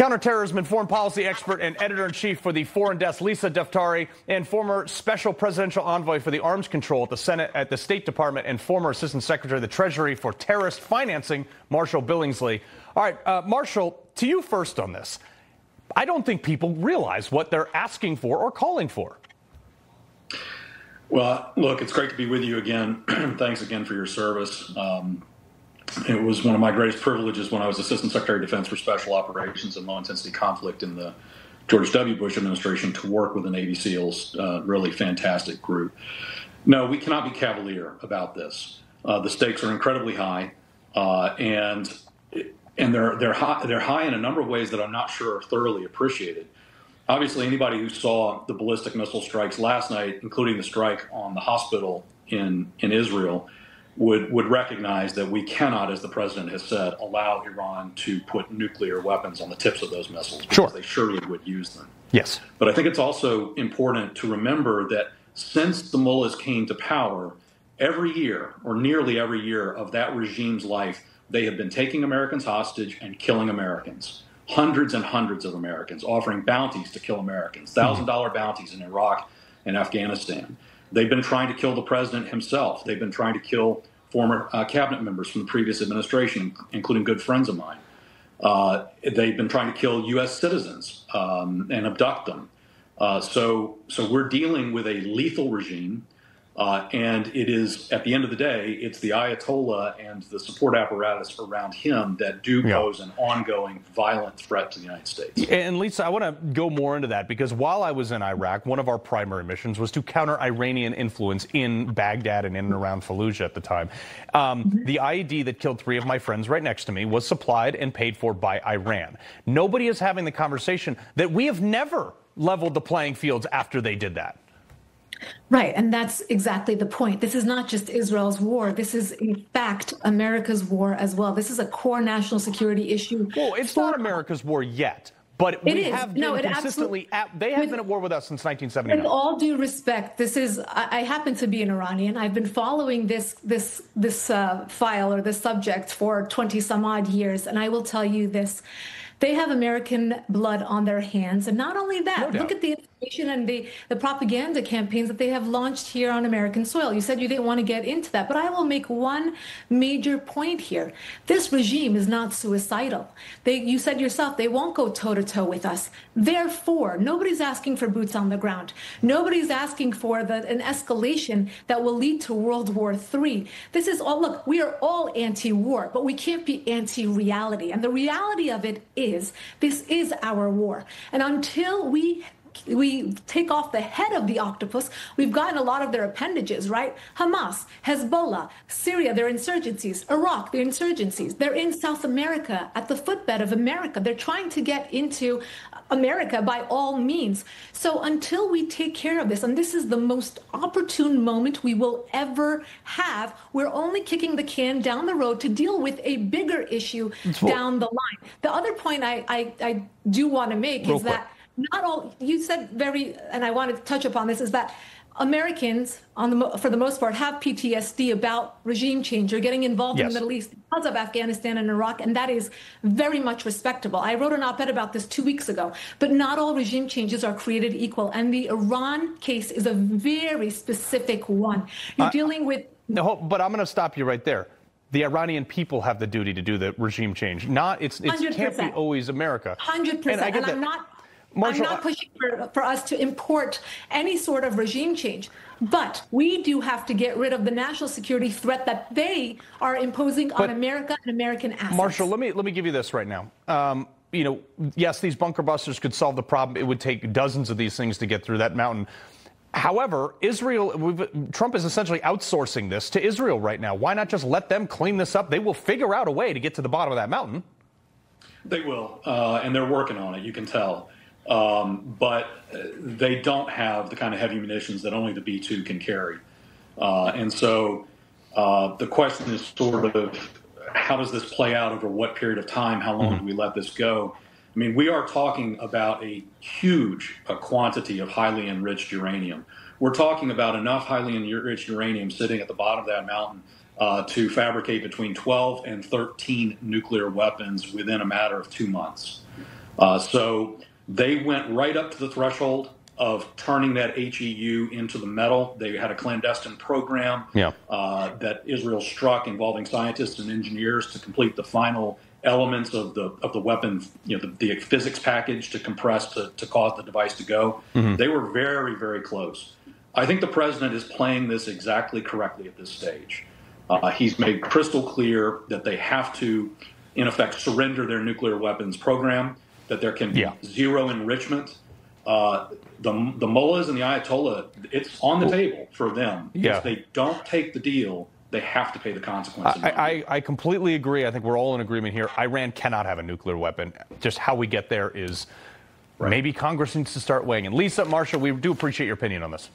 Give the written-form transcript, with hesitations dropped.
Counterterrorism and foreign policy expert and editor-in-chief for the Foreign Desk, Lisa Daftari, and former special presidential envoy for the arms control at the Senate, at the State Department, and former assistant secretary of the Treasury for terrorist financing, Marshall Billingsley. All right, Marshall, to you first on this. I don't think people realize what they're asking for or calling for. Well, look, it's great to be with you again. Thanks again for your service. It was one of my greatest privileges when I was Assistant Secretary of Defense for Special Operations and Low-Intensity Conflict in the George W. Bush administration to work with the Navy SEALs, really fantastic group. No, we cannot be cavalier about this. The stakes are incredibly high, and they're high in a number of ways that I'm not sure are thoroughly appreciated. Obviously, anybody who saw the ballistic missile strikes last night, including the strike on the hospital in Israel, would recognize that we cannot, as the president has said, allow Iran to put nuclear weapons on the tips of those missiles because they surely would use them. Yes. But I think it's also important to remember that since the mullahs came to power, every year, or nearly every year of that regime's life, they have been taking Americans hostage and killing Americans. Hundreds and hundreds of Americans, offering bounties to kill Americans, $1,000 bounties in Iraq and Afghanistan. They've been trying to kill the president himself. They've been trying to kill former cabinet members from the previous administration, including good friends of mine. They've been trying to kill U.S. citizens and abduct them. So we're dealing with a lethal regime. And it is, at the end of the day, it's the Ayatollah and the support apparatus around him that do pose an ongoing violent threat to the United States. And Lisa, I want to go more into that because while I was in Iraq, one of our primary missions was to counter Iranian influence in Baghdad and in and around Fallujah at the time. The IED that killed 3 of my friends right next to me was supplied and paid for by Iran. Nobody is having the conversation that we have never leveled the playing fields after they did that. Right. And that's exactly the point. This is not just Israel's war. This is, in fact, America's war as well. This is a core national security issue. Well, it's not America's war yet, but we have been consistently they have been at war with us since 1979. With all due respect, this is, I happen to be an Iranian. I've been following this file or this subject for 20 some odd years. And I will tell you this. They have American blood on their hands. And not only that, look at the information and the propaganda campaigns that they have launched here on American soil. You said you didn't want to get into that, but I will make one major point here. This regime is not suicidal. You said yourself, they won't go toe-to-toe with us. Therefore, nobody's asking for boots on the ground. Nobody's asking for an escalation that will lead to World War III. This is all, look, we are all anti-war, but we can't be anti-reality. And the reality of it is, this is our war. And until we take off the head of the octopus, we've gotten a lot of their appendages, right? Hamas, Hezbollah, Syria, their insurgencies, Iraq, their insurgencies. They're in South America, at the footbed of America. They're trying to get into America by all means. So until we take care of this, and this is the most opportune moment we will ever have, we're only kicking the can down the road to deal with a bigger issue down the line. The other point I do want to make is that not all, you said and I wanted to touch upon this, is that Americans, for the most part, have PTSD about regime change or getting involved in the Middle East because of Afghanistan and Iraq, and that is very much respectable. I wrote an op-ed about this 2 weeks ago, but not all regime changes are created equal, and the Iran case is a very specific one. You're dealing with... No, but I'm going to stop you right there. The Iranian people have the duty to do the regime change. It can't be always America. 100%. And I'm not... Marshall, I'm not pushing for us to import any sort of regime change, but we do have to get rid of the national security threat that they are imposing on America and American assets. Marshall, let me give you this right now. Yes, these bunker busters could solve the problem. It would take dozens of these things to get through that mountain. However, Trump is essentially outsourcing this to Israel right now. Why not just let them clean this up? They will figure out a way to get to the bottom of that mountain. They will, and they're working on it, you can tell. But they don't have the kind of heavy munitions that only the B-2 can carry. And so the question is sort of, how does this play out over what period of time? How long do we let this go? I mean, we are talking about a huge quantity of highly enriched uranium. We're talking about enough highly enriched uranium sitting at the bottom of that mountain to fabricate between 12 and 13 nuclear weapons within a matter of 2 months. So they went right up to the threshold of turning that HEU into the metal. They had a clandestine program that Israel struck involving scientists and engineers to complete the final elements of the weapon, the physics package to compress to cause the device to go. They were very, very close. I think the president is playing this exactly correctly at this stage. He's made crystal clear that they have to, in effect, surrender their nuclear weapons program, that there can be zero enrichment. The mullahs and the Ayatollah, it's on the table for them. If they don't take the deal, they have to pay the consequences. I completely agree. I think we're all in agreement here. Iran cannot have a nuclear weapon. Just how we get there is maybe Congress needs to start weighing in. Lisa, Marsha, we do appreciate your opinion on this.